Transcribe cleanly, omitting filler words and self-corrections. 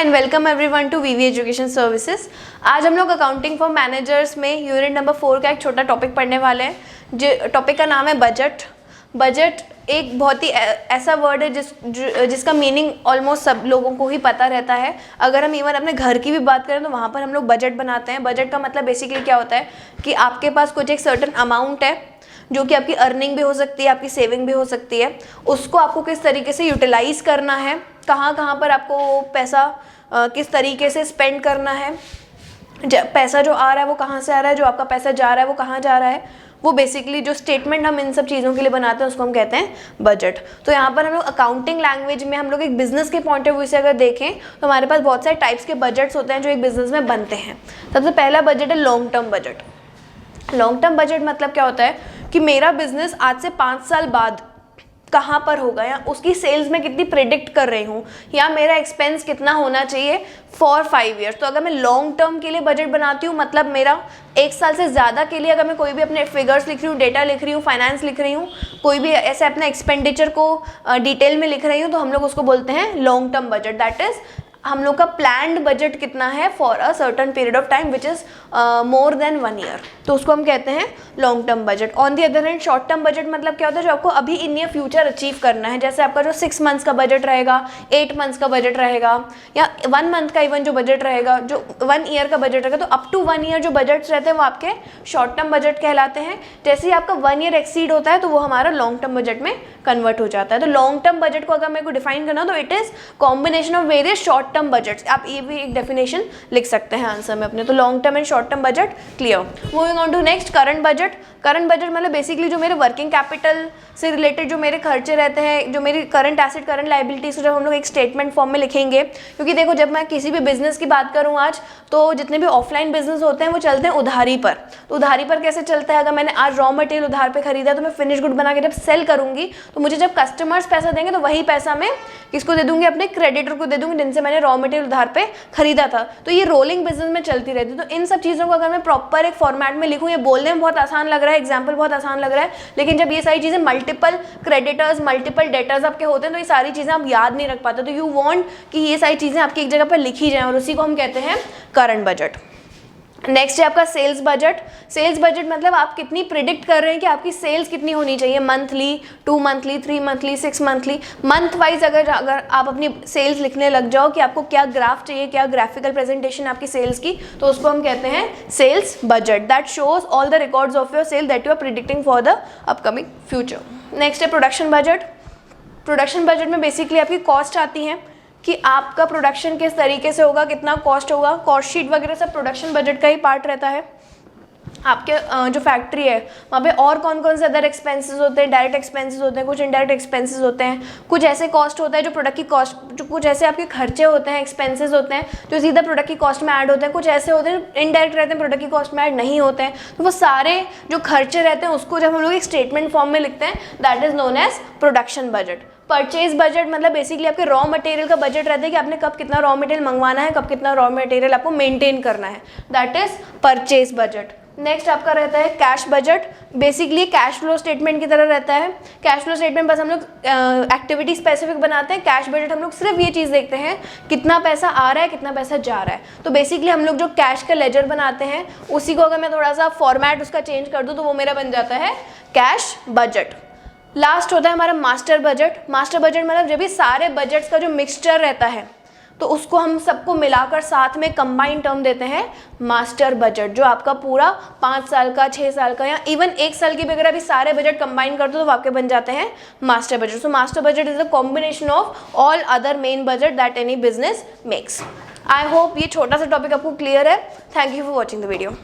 And welcome everyone to VV education services. आज हम लोग अकाउंटिंग फॉर मैनेजर्स में यूनिट नंबर 4 का एक छोटा टॉपिक पढ़ने वाले हैं। जो टॉपिक का नाम है बजट। बजट एक बहुत ही ऐसा वर्ड है जिसका मीनिंग ऑलमोस्ट सब लोगों को ही पता रहता है। अगर हम इवन अपने घर की भी बात करें तो वहाँ पर हम लोग बजट बनाते हैं। बजट का मतलब बेसिकली क्या होता है कि आपके पास कुछ एक सर्टेन अमाउंट है जो कि आपकी अर्निंग भी हो सकती है, आपकी सेविंग भी हो सकती है। उसको आपको किस तरीके से यूटिलाइज करना है, कहाँ कहाँ पर आपको पैसा किस तरीके से स्पेंड करना है, पैसा जो आ रहा है वो कहाँ से आ रहा है, जो आपका पैसा जा रहा है वो कहाँ जा रहा है, वो बेसिकली जो स्टेटमेंट हम इन सब चीज़ों के लिए बनाते हैं उसको हम कहते हैं बजट। तो यहाँ पर हम लोग अकाउंटिंग लैंग्वेज में हम लोग एक बिजनेस के पॉइंट ऑफ व्यू से अगर देखें तो हमारे पास बहुत सारे टाइप्स के बजट्स होते हैं जो एक बिजनेस में बनते हैं। सबसे पहला बजट है long term budget. Long term budget मतलब क्या होता है कि मेरा बिजनेस आज से 5 साल बाद कहाँ पर होगा, या उसकी सेल्स में कितनी प्रिडिक्ट कर रही हूँ, या मेरा एक्सपेंस कितना होना चाहिए फॉर 5 ईयर्स। तो अगर मैं लॉन्ग टर्म के लिए बजट बनाती हूँ, मतलब मेरा 1 साल से ज़्यादा के लिए अगर मैं कोई भी अपने फिगर्स लिख रही हूँ, डेटा लिख रही हूँ, फाइनेंस लिख रही हूँ, कोई भी ऐसे अपना एक्सपेंडिचर को डिटेल में लिख रही हूँ, तो हम लोग उसको बोलते हैं long term budget. That is हम लोग का प्लान्ड बजट कितना है for a certain period of time which is more than 1 year, तो उसको हम कहते हैं long term budget. On the other hand short term budget मतलब क्या होता है, जो आपको अभी इन नियर फ्यूचर अचीव करना है। जैसे आपका जो 6 मंथ्स का बजट रहेगा, 8 मंथ्स का बजट रहेगा, या 1 मंथ का इवन जो बजट रहेगा, जो 1 ईयर का बजट रहेगा, तो अप टू 1 ईयर जो बजट्स रहते हैं वो आपके शॉर्ट टर्म बजट कहलाते हैं। जैसे ही आपका 1 ईयर एक्सीड होता है तो वो हमारा लॉन्ग टर्म बजट में कन्वर्ट हो जाता है। तो लॉन्ग टर्म बजट को अगर मेरे को डिफाइन करना तो it is combination of various short term budgets. आप ये भी एक डेफिनेशन लिख सकते हैं आंसर में अपने। तो long term and short term budget clear. Moving on to next current budget. Current budget मतलब बेसिकली जो मेरे वर्किंग कैपिटल से रिलेटेड जो मेरे खर्चे रहते हैं, जो मेरी करंट एसेट करंट लाइबिलिटीज, जब हम लोग एक स्टेटमेंट फॉर्म में लिखेंगे, क्योंकि देखो जब मैं किसी भी बिजनेस की बात करूँ आज, तो जितने भी ऑफलाइन बिजनेस होते हैं वो चलते हैं उधारी पर। तो उधारी पर कैसे चलता है, अगर मैंने आज रॉ मटेरियल उधार पे खरीदा तो मैं फिनिश गुड बना के जब सेल करूंगी तो मुझे जब कस्टमर्स पैसा देंगे तो वही पैसा मैं किसको दे दूंगी, अपने क्रेडिटर को दे दूंगी जिनसे मैंने रॉ मटेरियल उधार पे खरीदा था। तो ये रोलिंग बिजनेस में चलती रहती है। तो इन सब चीज़ों को अगर मैं प्रॉपर एक फॉर्मेट में लिखूँ, ये बोलने में बहुत आसान लग रहा है, एग्जाम्पल बहुत आसान लग रहा है, लेकिन जब ये सारी चीज़ें मल्टीपल क्रेडिटर्स मल्टीपल डेटर्स आपके होते हैं तो ये सारी चीज़ें आप याद नहीं रख पाते। तो यू वांट कि ये सारी चीज़ें आपकी एक जगह पर लिखी जाएं, और उसी को हम कहते हैं करंट बजट। नेक्स्ट है आपका सेल्स बजट। सेल्स बजट मतलब आप कितनी प्रिडिक्ट कर रहे हैं कि आपकी सेल्स कितनी होनी चाहिए, monthly, 2 monthly, 3 monthly, 6 monthly, month wise. अगर आप अपनी सेल्स लिखने लग जाओ कि आपको क्या ग्राफ चाहिए, क्या ग्राफिकल प्रेजेंटेशन आपकी सेल्स की, तो उसको हम कहते हैं sales budget. That shows all the records of your sale that you are predicting for the upcoming future. Next है प्रोडक्शन बजट। प्रोडक्शन बजट में बेसिकली आपकी कॉस्ट आती है कि आपका प्रोडक्शन किस तरीके से होगा, कितना कॉस्ट होगा, कॉस्ट शीट वगैरह सब प्रोडक्शन बजट का ही पार्ट रहता है। आपके जो फैक्ट्री है वहाँ पे और कौन कौन से अदर एक्सपेंसेस होते हैं, डायरेक्ट एक्सपेंसेस होते हैं, कुछ इनडायरेक्ट एक्सपेंसेस होते हैं, कुछ ऐसे कॉस्ट होता है जो प्रोडक्ट की कॉस्ट, जो कुछ ऐसे आपके खर्चे होते हैं, एक्सपेंसेस होते हैं जो सीधा प्रोडक्ट की कॉस्ट में ऐड होते हैं, कुछ ऐसे होते हैं इनडायरेक्ट रहते हैं, प्रोडक्ट की कॉस्ट में ऐड नहीं होते हैं। तो वो सारे जो खर्चे रहते हैं उसको जब हम लोग एक स्टेटमेंट फॉर्म में लिखते हैं that is known as production budget. Purchase budget मतलब बेसिकली आपके रॉ मटेरियल का बजट रहता है कि आपने कब कितना रॉ मटेरियल मंगवाना है, कब कितना रॉ मटेरियल आपको मेंटेन करना है, that is purchase budget. Next आपका रहता है cash budget. Basically cash flow statement की तरह रहता है। कैश फ्लो स्टेटमेंट बस हम लोग एक्टिविटी स्पेसिफिक बनाते हैं। कैश बजट हम लोग सिर्फ ये चीज़ देखते हैं कितना पैसा आ रहा है, कितना पैसा जा रहा है। तो बेसिकली हम लोग जो कैश का लेजर बनाते हैं उसी को अगर मैं थोड़ा सा फॉर्मेट उसका चेंज कर दूँ तो वो मेरा बन जाता है कैश बजट। लास्ट होता है हमारा मास्टर बजट। मास्टर बजट मतलब जब भी सारे बजट्स का जो मिक्सचर रहता है तो उसको हम सबको मिलाकर साथ में कंबाइन टर्म देते हैं मास्टर बजट। जो आपका पूरा 5 साल का, 6 साल का, या इवन 1 साल की भी अगर अभी सारे बजट कंबाइन कर दो तो आपके बन जाते हैं master budget. So master budget is a combination of all other main budget that any business makes. I hope ये छोटा सा टॉपिक आपको क्लियर है। Thank you for watching the video.